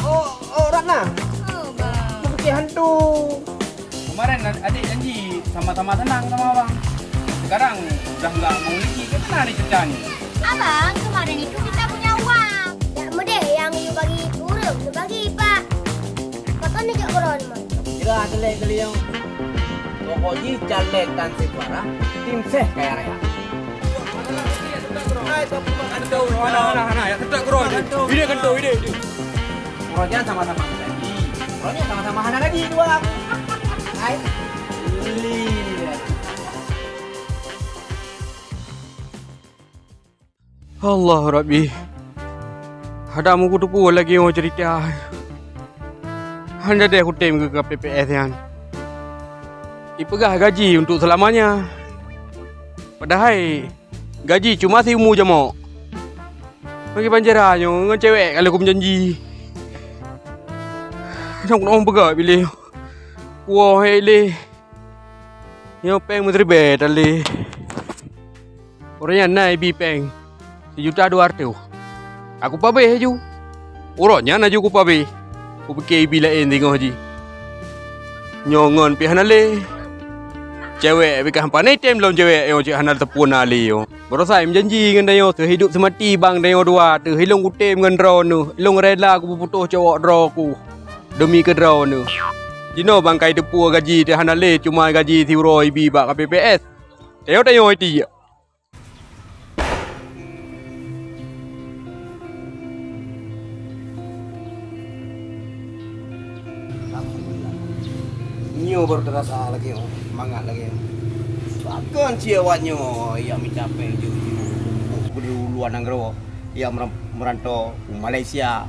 Oh, Ratna. Oh, bang. Mau bikin hantu. Kemarin adik janji sama-sama tenang sama abang. Sekarang udah nggak mau lagi. Kena nih ceritanya. Abang, kemarin itu kita punya uang. Tak mudeh yang you bagi kurang, you bagi pak. Makanya jak koron mah. Kira jelek kali yang. Pokoknya jalek tan suara. Tim seh kayak raya. Mana ya kedak kro. Ide kento ide. Pronya sama-sama lagi. Pronya sama-sama hana lagi dua. Hai. Lili. Allah Rabbi. Ada mu kutu pu lagi mau cerita. Hanya deh aku tim ke PPS yang. Ipegah gaji untuk selamanya. Padahal gaji cuma simu je mau. Bagi panjarannya dengan cewek kalau aku berjanji. Nak orang pegak pilih. Wah, hele. Yang peng menteri bet ale. Orangnya naik bi peng. 1,200,000. Aku pabe haju. Orangnya naju aku pabe. Aku pikir bila ending haji. Nyongon pihan ale. Cewek bika hampa tem lawan cewek yang cik hanal tepun ali yo. Baru saya menjanji dengan dia terhidup semati bang dia dua terhilung kutem dengan draw nu. Hilung rela aku putus cowok draw ku. Demi ke draw nu. Jino bangkai tepu gaji teh hanal le cuma gaji tiuro ibi bak KPPS. Teo teo itu. Nyo baru terasa lagi, semangat lagi. Bahkan ciawatnya yang mencapai di luar negara, yang merantau ke Malaysia.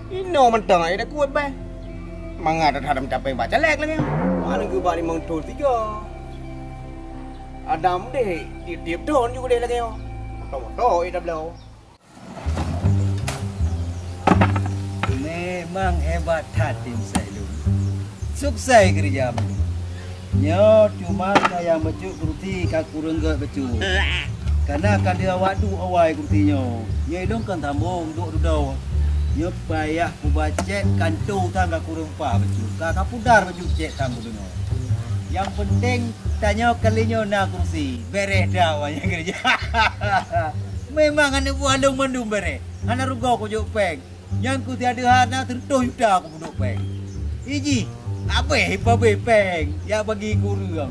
Ino mentang ada kuat bah. Semangat terhadap mencapai baca lek lagi. Mana ke bani mengtul 3. Adam deh, tiap tahun juga deh lagi. Motor itu belau. Memang hebat tim saya dulu. Sukses kerja. Nyo cuma kayak becu kurti kakurang ke becu. Karena kan dia waktu awal kurtinyo. Nyo dong kan tambung duk dudau. Nyo payah ku bacet kantu tangga kurang pa becu. Kakak pudar becu cek tanggu dengo. Yang penting tanya kalinya nak kursi. Beres dah awalnya kerja. Memang ane buandung mendung beres. Ana rugo ku juk peng. Yang ku tiada hana tertuh yuda aku duduk peng. Iji apa peng ya bagi kurang.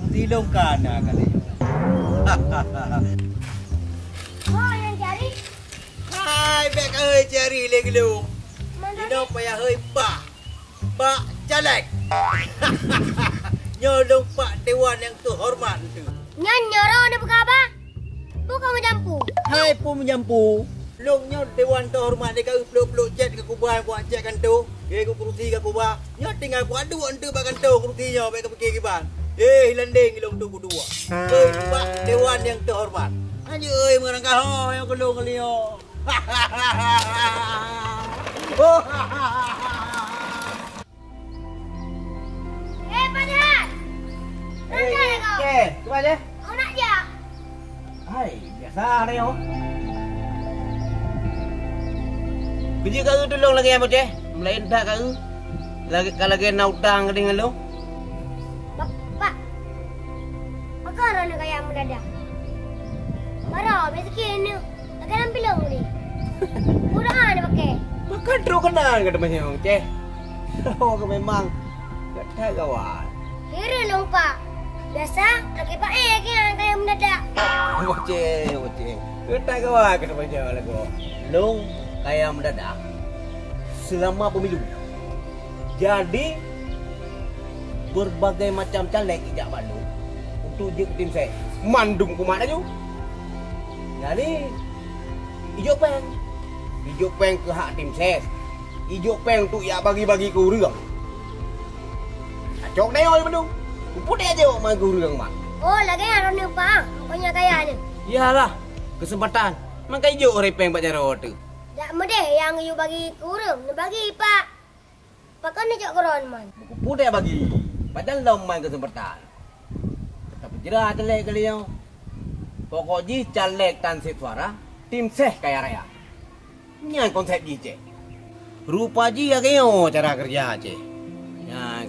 Tidong kana kali. Oh, yang cari? Hai, bek ơi cari lagi lu. Tidong payah hơi Pak Jalek. Nyolong Pak Dewan yang terhormat tu. Nyoro ada apa? Bukan menjampu. Hai pun menyampu. Longnya Dewan terhormat dia kau peluk-peluk jet ke kubah buat jet kan tu. Dia ku kerusi ke kubah. Nya tinggal ku adu ante bakan tu kerusinya baik ke fikir kiban. Landing ilong tu kedua. Pak Dewan yang terhormat. Aja mengarang kau yang kelong kelio. Padahal. Rendah kau. Okey, cuba je. Kau nak je? Hai, biasa ada yo. Kerja kau tolong lagi apa je? Melain dah kau. Kalau lagi nak utang dengan lu. Pak. Apa orang kayak mendadak? Marah, miskin ni. Akan ambil lo ni. Udah ada pakai. Makan terus kenal kata macam je. Oh, memang tak kawan. Kira lo Pak. Biasa lagi Pak kayak mendadak. Oceh. Kita kawan kata macam lagu. Long kayak mendadak selama pemilu. Jadi berbagai macam caleg ijak balu untuk je tim saya. Mandung ku mana ju? Jadi ijo peng ke hak tim saya. Ijo peng untuk ya bagi-bagi ke urang. Acok deh oi bandung. Kuput aja main ke urang mak. Oh, lagi orang ni Pak. Punya kaya ni. Iyalah, kesempatan. Maka ijo repeng pak cara tu. Tak mudeh yang you bagi kurang, bagi Pak. Pakai ni cak koron man. Kuput bagi. Padahal dah main kesempatan. Tapi jerah caleg kali yang. Pokoknya caleg tan suara, tim seh kaya raya. Ini konsep je. Rupa ji agaknya cara kerja je. Ya,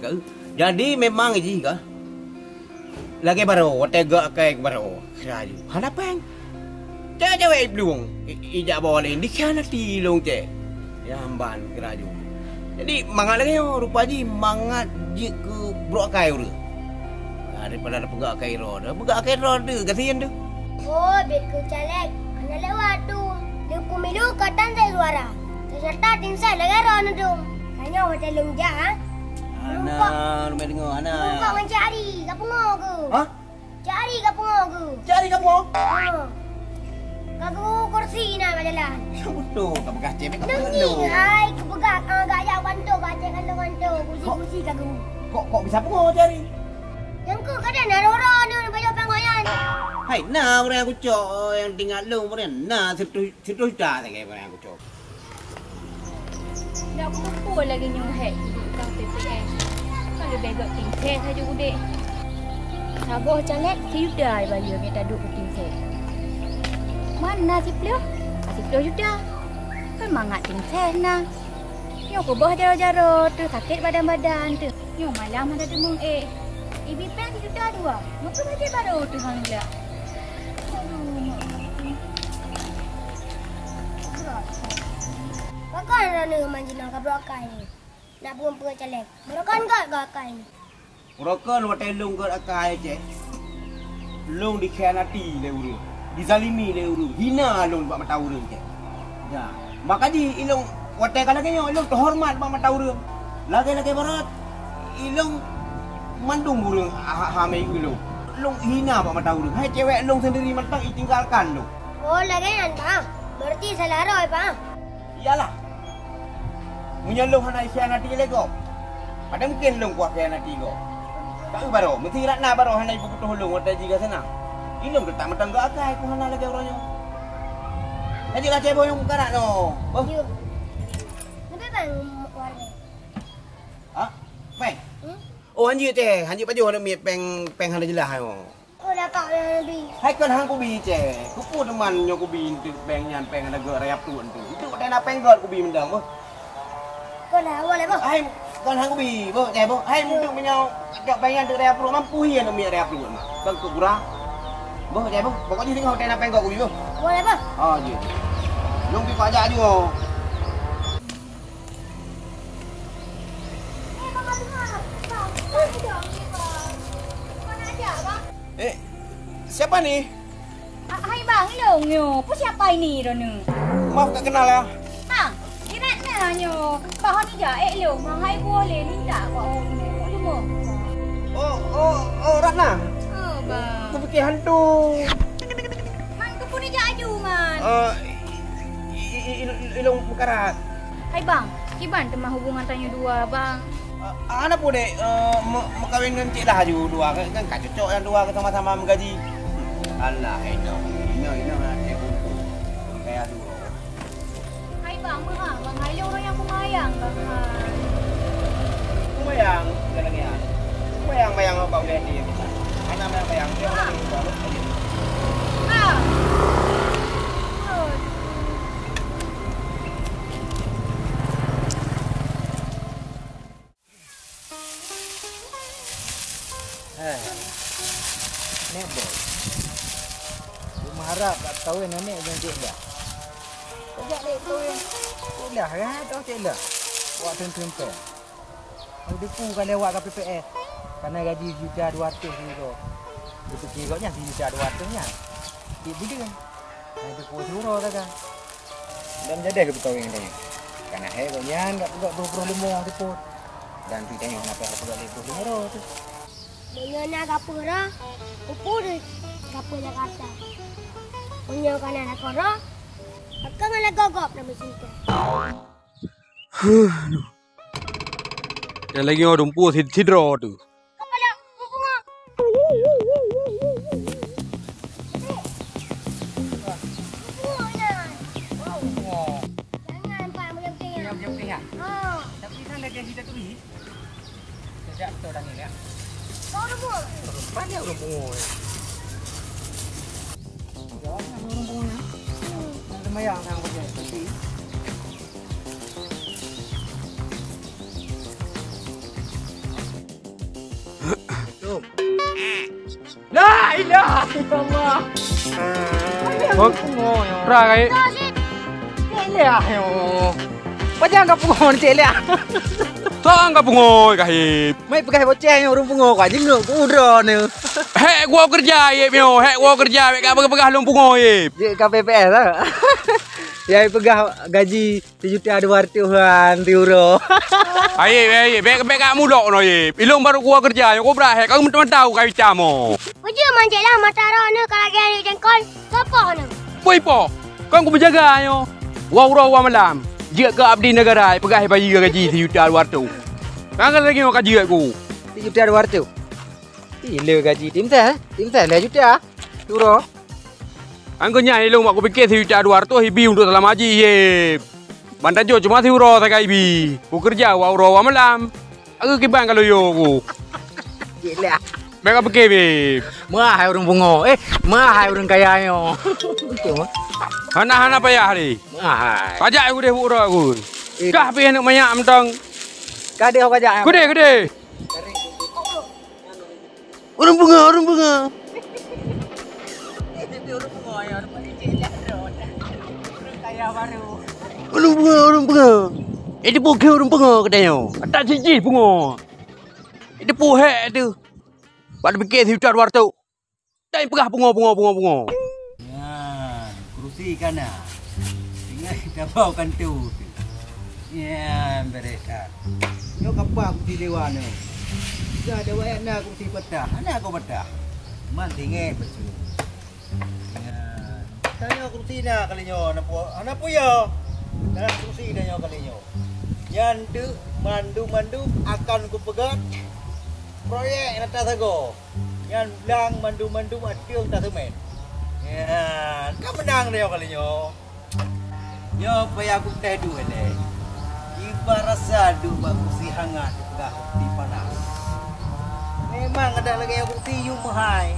jadi memang ji ka. Lagi baru, tegak kayak baru. Keraju. Hanapeng. Cewek belum. Ijak bawa lain dikhianati long je. Ya amban keraju. Jadi mangat lagi rupa ji mangat je ke brokai uru. Daripada ada pegak kai roda, pegak kai roda kasihan tu. Oh, beku caleg. Ana lewat tu. Dia pemilu katan saya suara. Serta tim saya lagi roda tu. Tanya macam lungja ha. Ana, lu dengar ana. Kau mencari kapu ngogu. Ha? Cari kapu ngogu. Cari kamu. Ha. Kagu kursi na berjalan. Betul, kamu kacau mek kamu Nengi, lu. ai kepegak agak jauh bantu kanto. Kursi kagu. Kok bisa pengo cari? Yang ku kadang ada orang ni baju pengoyan. Hai, nah orang aku cok yang tinggal lu orang nah situ dah tak orang aku cok. Dah aku lupa lagi nyuhek tentang PPS. Kalau begok tingkat saja udik. Sabar caleg, sudah bayar yang tak duduk ke tingkat. Mana si Plio? Si Plio sudah. Kan mangat tingkat nah. Yang aku bawa jaro-jaro tu sakit badan-badan tu. Yang malam ada demam Ibi pen sudah dua. Maka baca baru tu hang dia. Bakal rana manjina ka brokai ni. Nak buang pergi caleg. Brokan kat gakai ni. Rokan watai lung kat akai je. Lung dikhianati le uru. Dizalimi le uru. Hina lung buat mata uru je. Ya. Makanya ilung watai kalau kaya ilung terhormat buat mata uru. Lagi-lagi barat ilung mandung burung hamai ilung. Lung hina buat mata uru. Hai cewek lung sendiri matang tinggalkan lu. Oh, lagi nan bang. Berarti salah roy bang. Iyalah. Menyelung hanai khianati le go. Ada mungkin lung kuat khianati go. Tak baru, mesti ratna baru hanai buku lung watai jiga sana. Ilung tak matang go akai ku hanai lagi orangnya. Jadi lah cewek yang karak no. Oh. Yo. Nanti bang warna. Ha? Peng. Hmm? Oh hanji teh, hanji baju ada mi peng hanai jelah hai mo. Oh, dah kau yang lebih. Hai kan hang ku bi teh. Ku pu teman nyo ku bi tu peng nyan peng ada go rayap tu tu. Itu tak nak peng god ku bi mendang mo. Kau dah awal apa? Hai kan hang ku bi bo teh bo. Hai munduk menyau dak peng nyan tu rayap tu mampu hian mi rayap tu mah. Bang ku gura. Bo teh bo. Pokoknya tengok tak nak peng god ku bi bo. Awal apa? Oh je. Nong pi pajak juga. Siapa ni? Hai bang, long nyo. Apa siapa ini Ronu? Maaf tak kenal ya. Bang, kira nyo. Bahan ni jah long. Hai boleh minta kau lumur. Oh, Ratna. Oh bang. Aku fikir hantu. Man tu pun dia aju man. Ilung mekarat. Hai bang, kiban temah hubungan tanya dua bang. Anak pun dek mengkawin dengan cik dah aju dua kan kak cocok yang dua sama-sama menggaji. Alah, ino cik kumpul. Kayak dulu. Hai bang, bang hai orang yang pemayang bang. Kumayang, jalan ya. Kumayang apa udah ni? Anak mayang dia orang ni baru. Ah. Nebo. Rumah harap tak tahu nenek dan cik dah. Sejak dek tu yang cik dah kan tahu cik dah. Buat tuan-tuan. Kalau depu kan lewat ke PPS. Karena gaji juta 200 ni tu. Itu kiranya juta 200 nya. Cik budi kan. Nah depu suruh tak kan. Dan jadi ke betul yang tanya. Karena hebatnya enggak berproblem depu. Dan tanya kenapa aku tak boleh berproblem tu. Dengan nak kapur dah. Upur kapur Jakarta. Punya kanan nak korang. Akan malah gogop dah mesin tu. Yang lagi orang tumpu sidro tu. Kepala bunga. Jangan pak macam tu. Macam ni kan. Oh, Tapi kan ada gaji tak beli. Sejak tu dah ni ya. kau dah buat. Banyak orang pungut. Ya, orang pungut. Ada mayang yang kerja. Tapi ilah. Ya Allah. Pungo yo. Ra kai. Celia yo. Pajang ka pungo celia. Sang ka pungoy kahip. Mai pegai boceng urung pungo ka jenguk ku udro ni. Hek gua kerja ye mio, hek gua kerja mek ka pegah long pungoy. Je KPPS lah. Ya pegah gaji 1.200.000 euro. Aye, mek ka mulok no ye. Ilung baru gua kerja yo kobra hek kau teman tahu kai camo. Uji manjelah mata rono kalau gani jengkol. Sopo no? Boy po. Kau ku berjaga yo. Wa malam. Jika ke abdi negara pegah bayi gaji 1.200.000. Kan lagi mau gaji aku. 1.200.000. Ile gaji tim teh le juta euro. Angko nyai lu aku pikir 1.200.000 hibi untuk dalam haji ye. Bantan jo cuma euro tak hibi. Ku kerja wa malam. Aku kibang kalau yo aku. Gila. Mereka pikir be. Mahal urung pungo. Mahal urung kaya yo. Hana payah ni. Mahal. Pajak aku deh uro aku. Dah pi nak banyak mentang. Kade ho pajak. Gede. Orang bunga. Orang bunga. Itu bukan orang bunga katanya. Tak cici bunga. Itu puhek tu. Pada fikir 1.200.000. Tak pegah bunga. Ya, kerusi kana. Tinggal kita bawakan tu. Ya, beresan. Yo kapal aku di dewan ni. Dah ada wayak nak aku di petah. Mana aku petah? Man tinggal betul. Ya, tanya kerusi nak kali nyo. Anak puya. Dah kerusi dah nyo kali nyo. Yang tu mandu akan ku pegat. Proyek nak tak sago. Yang bilang mandu atiung tak semen. Ya, kau menang dia kali nyo. Nyo payah aku teh dua ni. Ibarat sadu baku si hangat pegah di panas. Memang ada lagi yang bukti you mahai.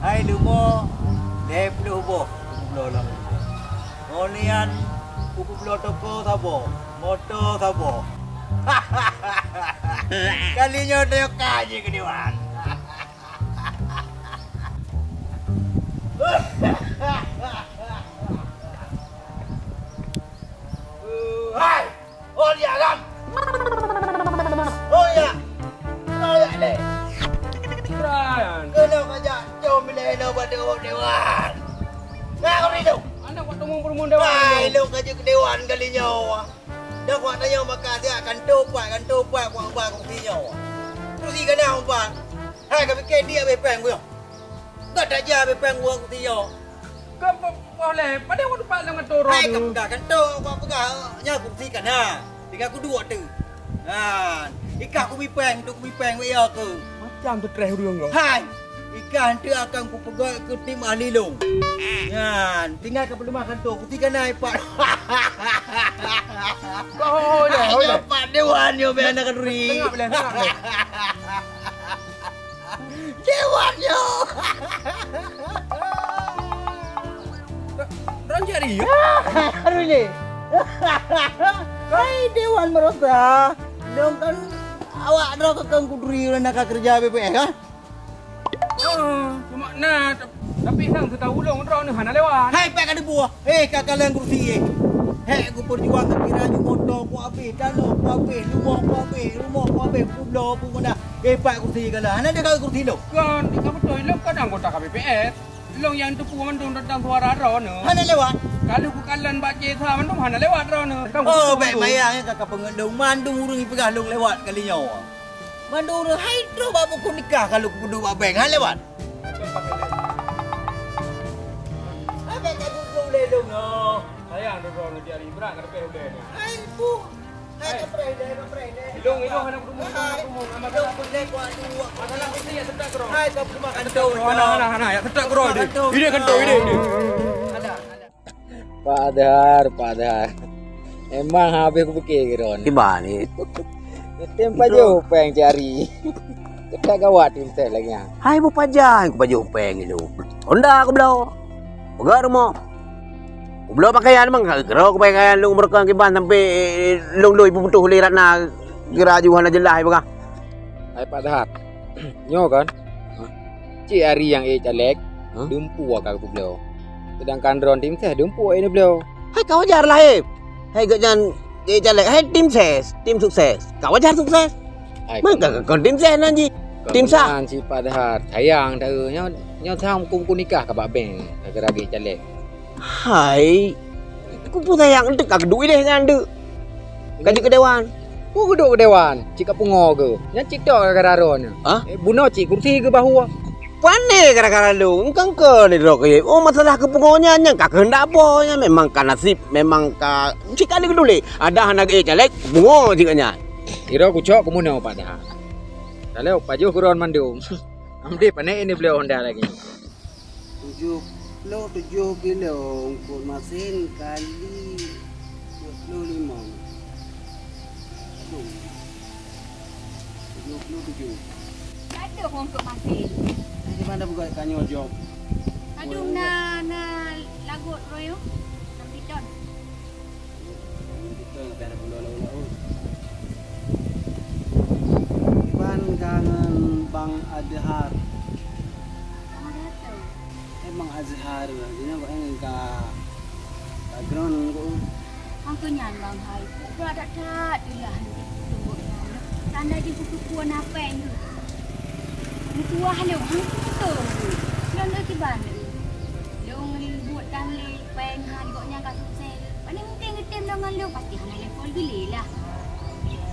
Hai lumo, deh perlu boh, perlu lah. Olian, perlu toko sabo, moto sabo. Kalinya dia kaji ke dewan. Hai, oh ya kan? Oh ya deh. Brian. Kalau kajak jom bila pada dewan. Nah, kau ni tu. Anak waktu mau dewan. Hai, lu kajak ke dewan kali nyawa. Dah kuat tanya maka dia akan tupai buang kursi nyawa. Kursi kena umpan. Hai, kau fikir dia bepeng gua. Tak ada aja bepeng gua kursi nyawa. Kau boleh, pada waktu pak dengan turun. Hai, kau pegang kan tu, kau pegang nya kursi kan ha. Tinggal aku dua tu. Ha, ikan aku bepeng ya ke. Macam tu terakhir dulu. Hai, ikan tu akan ku pegang ke tim ahli long. Kan, tinggal ke perlu makan tu. Kursi kan naik pak. Oh ya. Pak dewan yo be anak keduri. Tengok boleh. Dewan yo. Ron jadi. Arule. Hai dewan merasa. Dong kan awak ro kekang kuduri nak kerja BPS kan? Cuma nah tapi sang tu tahu long ron ni hana lewat. Hai pak ada buah. Kakak lang kursi. Aku perjuang ke kira ju motor ku habis, tanah ku habis, rumah ku habis, pulau pun mana. Pak kursi kala. Hana dia kursi lo. Kan, ikaw betul lo kan anggota KPPS. Long yang tu puan mandung datang suara ron. Hana lewat. Kalau bukalan baca sa mandung hana lewat ron. Oh, baik mayang kakak pengendung mandung urung pegah long lewat kali nyawa. Mandung urung hydro babu ku nikah kalau ku duduk abeng han lewat. Apa kau duduk lelong no? Sayang ron jadi berat kada boleh ni. Hai bu. Hai kapre deh. Ilong hana kudu amat Aku dek ku adu. masalah kursi ya sedap ron. Hai kau perlu makan tu. Hana ya sedap ron dia. Ini kan tu ini. Ada. Pak Adhar. Emang habis aku fikir Ron. Di mana ni? Tempat jauh yang cari. Kita gawat tim saya lagi. Hai bu pajang, ku baju peng itu. Honda aku belau. Pegar mo. Ku belau pakaian mang kero ku pakaian lu mereka kiban sampai long ibu butuh lirat na kira juhan jelah ibu ka. Hai Pak Adhar. Nyo kan? cik hari yang calek, Huh? dumpu akak aku beliau. Sedangkan Ron tim teh dumpu ini beliau. Hai kau wajar lah hai gak jangan jalek hai tim sukses. Kau wajar sukses. Maka kau tim ses nanti. Tim sah. Kan si padahal sayang dah nyo thang ku nikah ka bak beng gara-gara calek. Hai. Aku pun sayang dek kagak duit deh kan dek. Gaji ke dewan. Ku duduk ke dewan, cik kat pungo ke. Yang cik tok gara-gara Ron. Hah? Bunuh cik kursi ke bahu. Pandai gara-gara lu, engkau ke ni rok ye. Oh masalah kepungonya nya kak hendak apa nya memang kan nasib memang ka jika ni keduli ada anak calek bungo jikanya. Kira ku cok ku munau padahal. Kalau pajuh ku Ron mandum. Amde panek ini beliau honda lagi. 70 kilo untuk mesin kali 25. 77. Ada orang untuk masin. Di mana buka kanyo job? Aduh na lagut royo. Nam bidon. Kita tak ada laut. Iban kangen Bang Adhar. Mana tahu. Bang Azhar, dia kau yang background kau. Hang tu nyan bang hai. Ku ada tak dilah tunggu nyan. Tanda di buku puan apa ni? Mutuah le hang tu. Nan lagi ban. Dong buat dan le pen han kok nyang kat sukses. Paling ngetem dengan lu pasti hang level gile lah.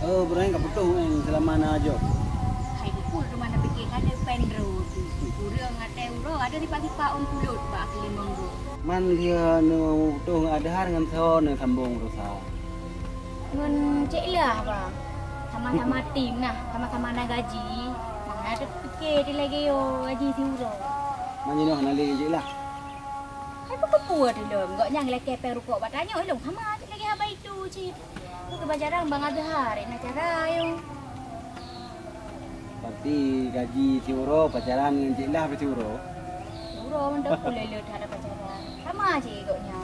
Oh, berani kau betul yang selama na job. Hai ku tu mana fikir ada pen road. Kurang ada euro ada di pagi pak on pulut bak kelimong ro. Man dia nu betul Adhar dengan thon yang sambung rusak. Ngan cik lah bang. Sama-sama tim nah, sama-sama nak gaji. Mana ada fikir dia lagi yo gaji euro. Man ni nak nali je lah. Hai apa kepuat dulu. Enggak nyang leke perukok batanya oi long sama lagi apa itu cik. Ku kebajaran bang Azhar nak cara yo. Berarti gaji Tiuro pacaran dengan Cik Lah Tiuro. Euro mendak kulele tak ada pacaran. Sama je koknya.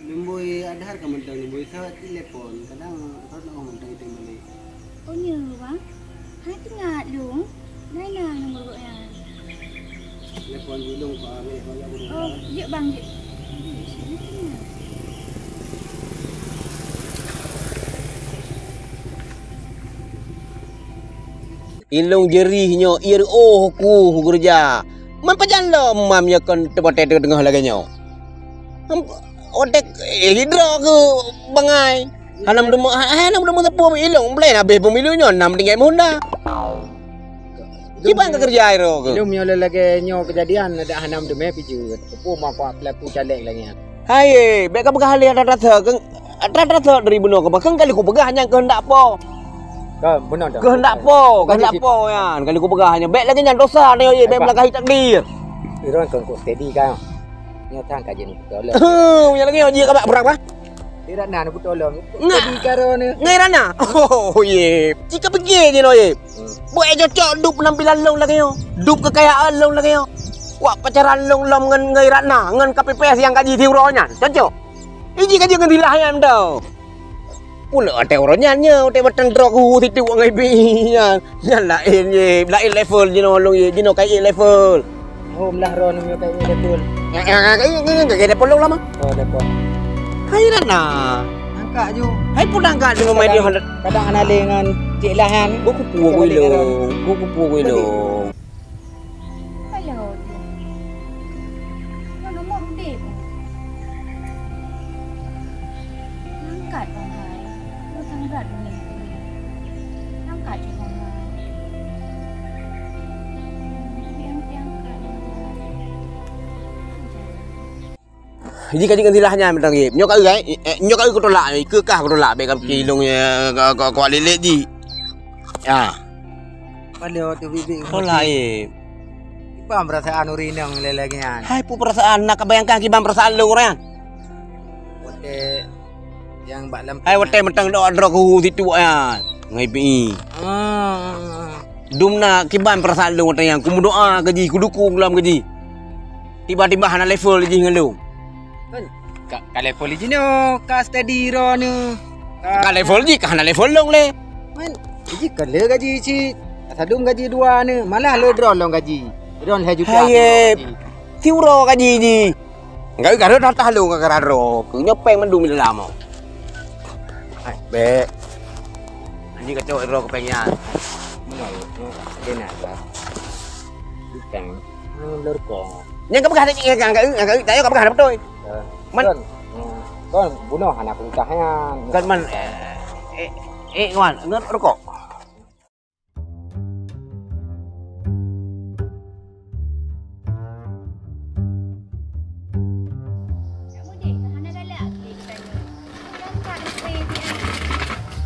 Lembui Adhar ke mentang lembui sawat telepon. Kadang kau nak mentang itu balik. Oh nya bang. Hai tengah lung. Nai nah nombor koknya. Telepon gulung kau ambil kau yang gulung. Oh, je bang je. Ilung jerihnya ku kerja. Man pajan lo mam ya kon tempat tengah lagi nyo. Otek hidro ke bangai. Hanam demo tepu ilung plan habis pemilunya 6 tinggal munda. Gimana kerja iro ke? Belum nyola lagi nyo kejadian ada hanam deme piju. Kepu mak pelaku calek lagi. Hai, beka begah hal ada rata dari bunuh ke bakang kali ku begah hanya kehendak apa. Kau benar dah. Kehendak apa yan. Kali ku begah hanya baik lagi nyan dosa ni ye baik melangkahi takdir. Iron kau steady kau. Nyo tang kajian betul. Punya lagi dia ka berapa? Tidak nak aku tolong. Steady karo ni. Ngairana. Oh ye. Jika pergi je no ye. Buat cocok dup penampilan long lagi yo. Dup kekayaan long lagi yo. Wah pacaran long ngan ngairana ngan KPPS yang gaji tiuronya. Cocok. Iji gaji ngan dilayan dah. Pula ada orangnya nya, ada batang dragu titik ngai binya. Nya lain ye, lain level je no long ye, je no kai level. Oh melah ron nyo kai betul. Kai level long lama. Oh lepas. Ngairana. Angkat ju. Hai pun angkat dengan main dia. Kadang anale dengan Cik Lahan. Buku gue lo. Hello. Mana mau dek? Angkat bang hai. Lu tanggat ni. Angkat je bang hai. Yang Jadi kaji gantilahnya mentang ye. Nyok ai ko tolak ke kah ko tolak be kam kilong ko lelet ji. Ya. Kalau tu bibi. Tolak ye. Paham perasaan urinang lelagian. Hai pu perasaan nak bayangkan kibam perasaan lu orang. Wote yang bak lampu. Hai wote mentang do adro ku situ ya. Ngai pi. Dumna kibam perasaan lu wote yang ku doa gaji ku dukung dalam gaji. Tiba-tiba hana level ji dengan lu. Ka level ji no, ka steady ro no. Ka level ji ka hana level long le. Man, ji kale gaji ci. Sadum gaji 2 ni, malah le draw long gaji. Ron 2 juta. Hai tiuro ka di. Enggak garo datah lu ka gararo. Ku nyopeng mendung di dalam. Hai be. Anjing kacau ro kepengnya. Kena lah. Bukan. Lor ko. Yang kapag hati enggak tayo kapag harap toy. Man. Kon bunuh anak usahayan. Kan man kawan, ngat rokok.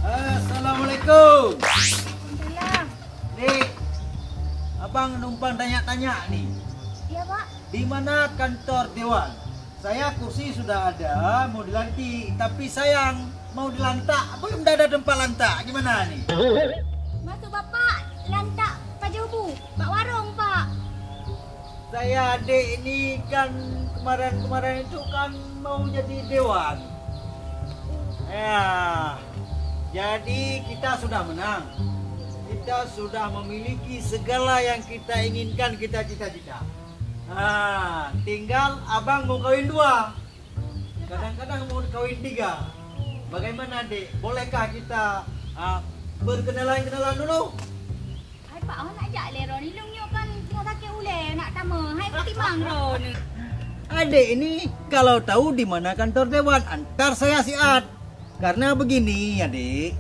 Assalamualaikum. Dek, abang numpang tanya-tanya nih. Iya, Pak. Di mana kantor dewan? Saya kursi sudah ada, mau dilantik, tapi sayang mau dilantak, belum ada tempat lantak. Gimana nih? Masuk Bapak, lantak Pak Jobu, Pak Warung, Pak. Saya adik ini kan kemarin itu kan mau jadi dewan. Ya, jadi kita sudah menang. Kita sudah memiliki segala yang kita inginkan, kita cita-cita. Nah, tinggal abang mau kawin 2. Kadang-kadang mau kawin 3. Bagaimana dek? Bolehkah kita berkenalan dulu? Hai Pak, awak nak ajak Leron ni lungnya kan tengah sakit ulai nak tama. Hai Pak timang Ron. Adik ini kalau tahu di mana kantor dewan, antar saya siat. Karena begini adik,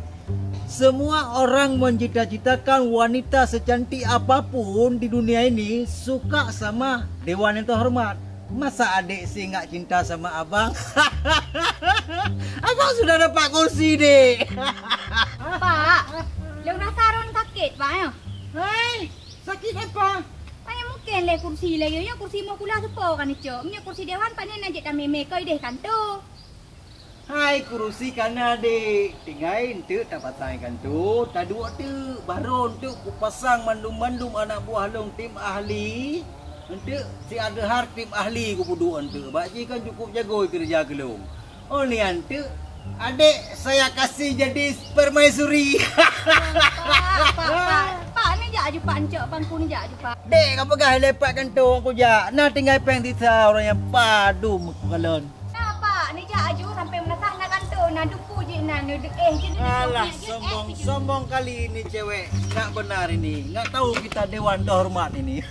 semua orang mencita-citakan wanita secantik apapun di dunia ini suka sama dewan yang terhormat. Masa adik sih nggak cinta sama abang? Abang sudah dapat kursi dek. Pak, Leon rasa Ron sakit Pak ya? Hai, sakit apa? Pak yang mungkin le kursi lagi. Ya kursi mau kulah sepo kan itu. Punya kursi dewan Pak ni nak jadi meme kau deh kan tu. Hai kursi kana dek, tinggain tu dapat tayangkan tu, taduk tu baru untuk kupasang mandum-mandum anak buah long tim ahli. Untuk si ada har tim ahli ku puduan tu. Bakji kan cukup jago kerja gelung. Oh ni antu, adik saya kasih jadi permaisuri. Pak ni jak je Pak encok bangku ni jak je Pak. Dek apa gah lepatkan tu aku jak. Nah tinggal peng tisa orang yang padu mukalon. Nah Pak, ni jak je sampai menasak nak kantor, nak dupu je nak je ni. Alah sombong kali ini cewek. Enggak benar ini. Enggak tahu kita dewan terhormat ini.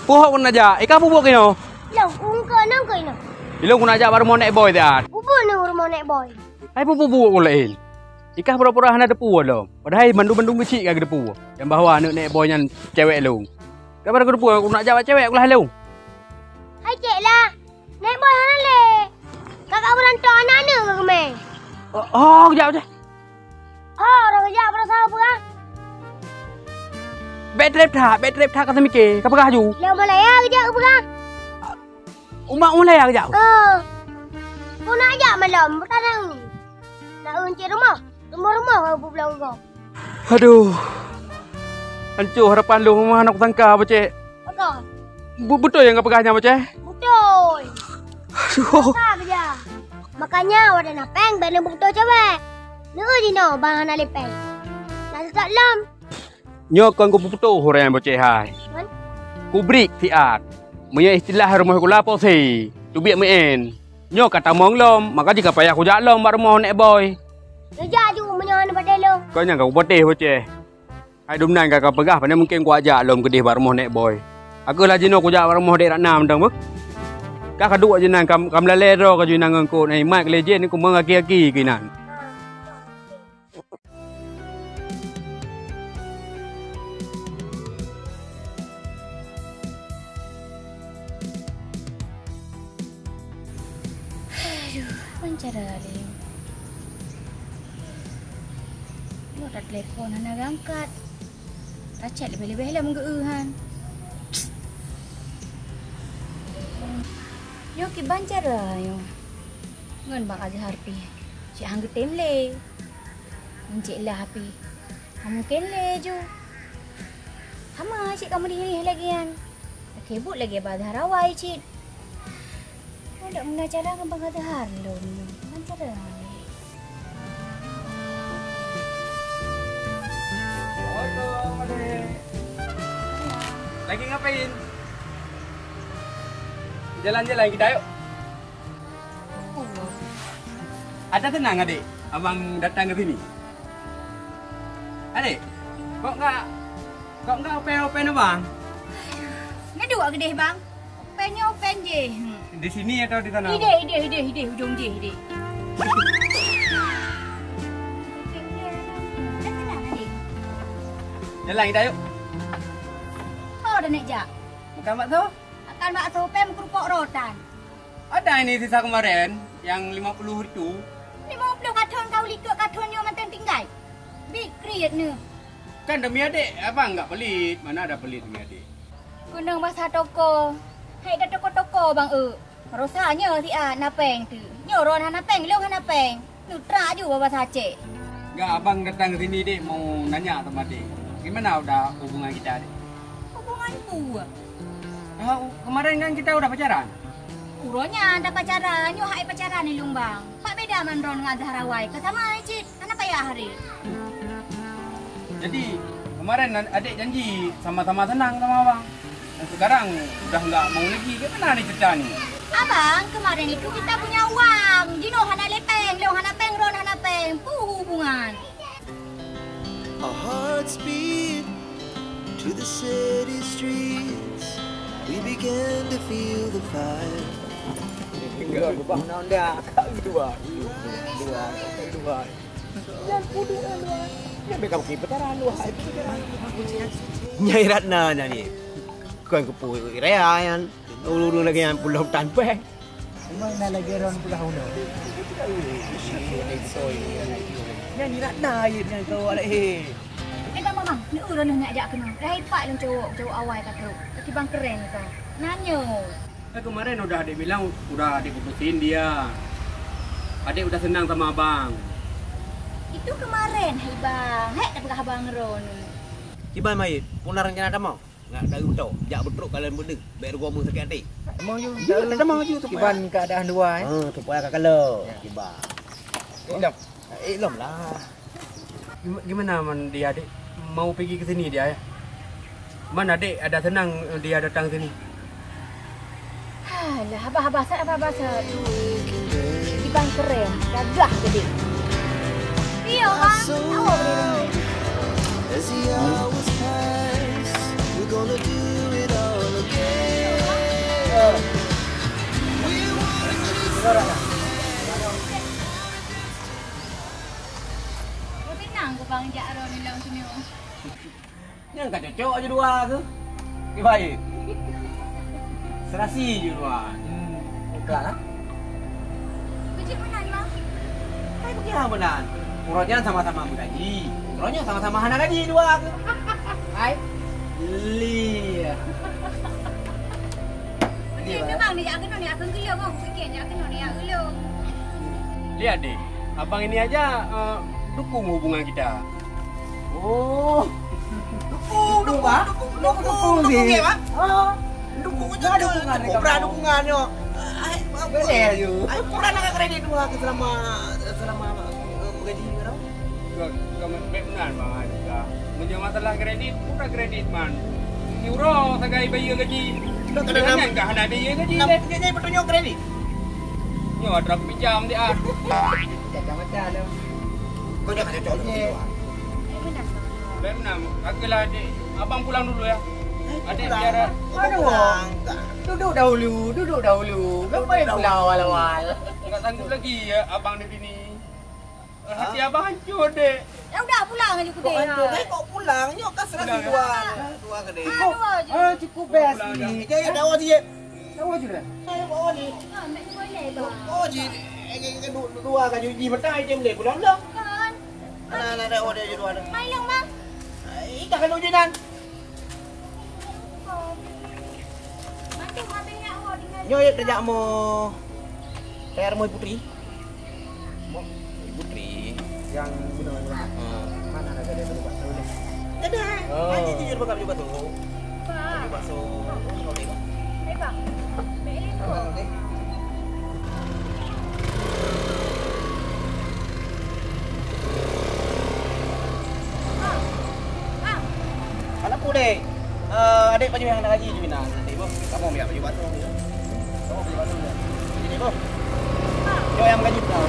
Puhak pun aja. Ika puhak kino. Lang, ungka nang kayo na. Ilong kun aja baru mau naik boy dah. Upo na urmo na boy. Ai puhak pun lain. Ika pura-pura hana depu lo. Padahal bandung-bandung kecil kagak depu. Yang bahawa anak naik boy nyan cewek lu. Kabar aku depu aku nak jawab cewek aku lah lu. Hai cik lah. Naik boy hana le. Kakak berantok anak ni ke keme? Oh, jawab je. Oh, orang kerja pada siapa ah? Bet trip tha kata mikir. Kapag haju. Yang Malaya kerja ke apa? Umak mulai aku jawab. Kau nak ajak malam bertanang ni. Nak unci rumah. Rumah-rumah kau pulang kau. Aduh. Hancur harapan lu rumah anak tangka apa cik? Betul. Betul yang kapagahnya apa cik? Betul. Aduh. Tak kerja. Makanya awak dah nak peng benda betul cewek. Nak di no bang nak lepeng. Nak tak lam. Nyokon ku putu orang yang boceh hai. Kan? Ku break tiat. Punya istilah rumah ku lapo si. Tu biak main. Nyok kata mong lom, maka jika payah ku jak lom bar rumah nek boy. Kerja ju menyohan pada lo. Kau nyang kau poteh boceh. Hai dum nan kau pegah pada mungkin ku ajak lom kedih bar rumah nek boy. Aku lah jino ku jak bar rumah dek rak nam dong bek. Kak kedua jenang kam lale ro ka jenang ngko nai mak lejen ni ku mengaki-aki kinan. Cara ni. Lo tak telefon nak angkat. Tak chat lebih-lebih lah menggeuhan. Yo ki bancara yo. Ngan bang aja harpi. Cik hang getem le. Encik lah api. Mungkin le jo. Sama cik kamu di lagi kan. Kebut lagi badar awai cik. Ada mana cara ngembang kata harlon. Kan cara. Lagi ngapain? Jalan-jalan kita yuk. Ada tenang adik, abang datang ke sini. Adik, kok nggak open bang? Nggak dua gede bang. Opennya open je. Di sini atau di sana? Ide, hujung je ide. Jalan kita yuk. Oh, dah naik jak. Makan bakso? Akan bakso pem kerupuk rotan. Ada ini sisa kemarin yang 50 itu. 50 karton kau likut kartonnya mantan tinggal. Big create ni. Kan demi adik, abang nggak pelit. Mana ada pelit demi adik? Gunung bahasa toko. Hai dah toko-toko bang Rasanya si napeng tu. Nyoron napeng, lu napeng. Nutra juga bahasa Aceh. Nggak, abang datang ke sini dek mau nanya sama adik. Gimana udah hubungan kita adik? Hubungan ku. Kemarin kan kita udah pacaran. Uronya ada pacaran, yo hai pacaran ni lung bang. Pak beda man ron dengan Zaharawai. Kesama cik, kenapa ya hari? Jadi kemarin adik janji sama-sama senang sama abang. Dan sekarang udah nggak mau lagi. Gimana nih cerita nih? Abang, kemarin itu kita punya uang. Jino hana lepeng, lo hana peng, ron hana peng. Hubungan. Our hearts beat to the city streets. We began to feel the fire. Enggak, bang, nanda kau dua. Jangan pudu dua. Ya bekam kipetaran dua. Nyai Ratna ni. Kau yang kepu reayan. Ulu lagi yang pulau tanpa. Memang nak lagi orang pulau Huno. Nyai Ratna yang kau ada Bang, ni urun nak ajak kena. Dah hebat yang cowok awal kata. Tapi bang keren kan. Nanya. Kemarin udah adik bilang udah adik putusin dia. Adik udah senang sama abang. Itu kemarin, hai bang. Hei, tak pernah abang ron. Tiba mai, puna rencana ada mau. Nggak ada betul. Jak betruk kalian berdeng. Baru gua sakit hati. Emang you Ada mau je tu. Kiban keadaan dua tu payah kalau. Tiba. Lom lah. Gimana man dia adik? Mau pergi ke sini dia ya? Mana adik ada senang dia datang sini? Alah, abah tu. Si bang keren, gagah gede. Iya bang, tahu beri. As the hours pass, we're gonna do it all again. We wanna Tenang ke bang jak ron ni lang sini. Yang kata cocok aja dua tu. Baik. Serasi je dua. Bukan lah. Kecil mana ni bang? Saya pergi apa benar? Urutnya sama-sama bergaji. Urutnya sama-sama hana gaji dua tu. Hai. Li. Ni bang ni jak kena ni akan gelo bang. Fikir jak kena ni gelo. Lihat deh, abang ini aja dukung hubungan kita. Oh. Dukung sih. Dukung je dukungan yo. Ai boleh je. Ai kurang nak kredit dua ke selama bergaji kau. Kamu benar bang juga. Punya masalah kredit, udah kredit man. Euro segai bayar gaji. Jangan enggak ada bayar gaji deh. Jadi bertunjuk kredit. Nyo ada pinjam dia. Jaga macam dah. Kau jangan cocok. Benar. Agaklah adik, abang pulang dulu ya. Adik biar Duduk dahulu. Ngapain pulang awal-awal? enggak sanggup lagi ya abang di sini. Hati abang hancur deh. Ya udah pulang aja ku deh. Kau pulang, nyok kan serasi dua ke dek. Cukup best ni. Jadi dah awak je. Tahu je dah. Awak je. Mek boleh bang. Oh je. Dua kan juji betai je boleh pulang dah. Kan. Nah, dah awak je dua dah. Mai lang bang. Ikan kan ujian. Mati habisnya awak dengan. Nyok ya kerja mo. Tayar mo putri. Putri. Yang benar-benar mana ada dia berubah tahu deh. Ada. Nanti jujur bakal juga tu. Bang. Bakso. Hei bang. Mek ni tu. Dek. Adik baju yang ada lagi Jumina. Nanti Bu, kamu ambil baju baru. Kamu baju baru. Ini Bu. Yo yang gaji kau.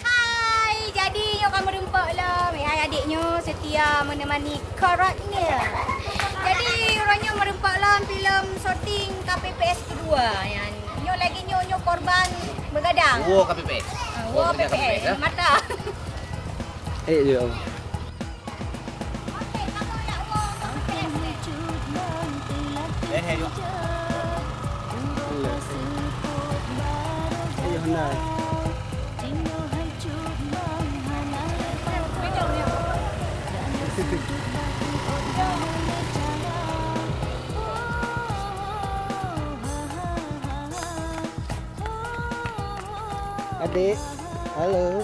Hai, jadi yo kamu rempak lah. Hai adiknya setia menemani karatnya. Jadi orangnya merempak lah filem syuting KPPS kedua. Yang nyo lagi nyo korban begadang. Wow, KPPS. Wah, PPS. Mata. Yo. Okey, kamu nak wong KPPS. Hei. Ayo hendak. Adik, halo.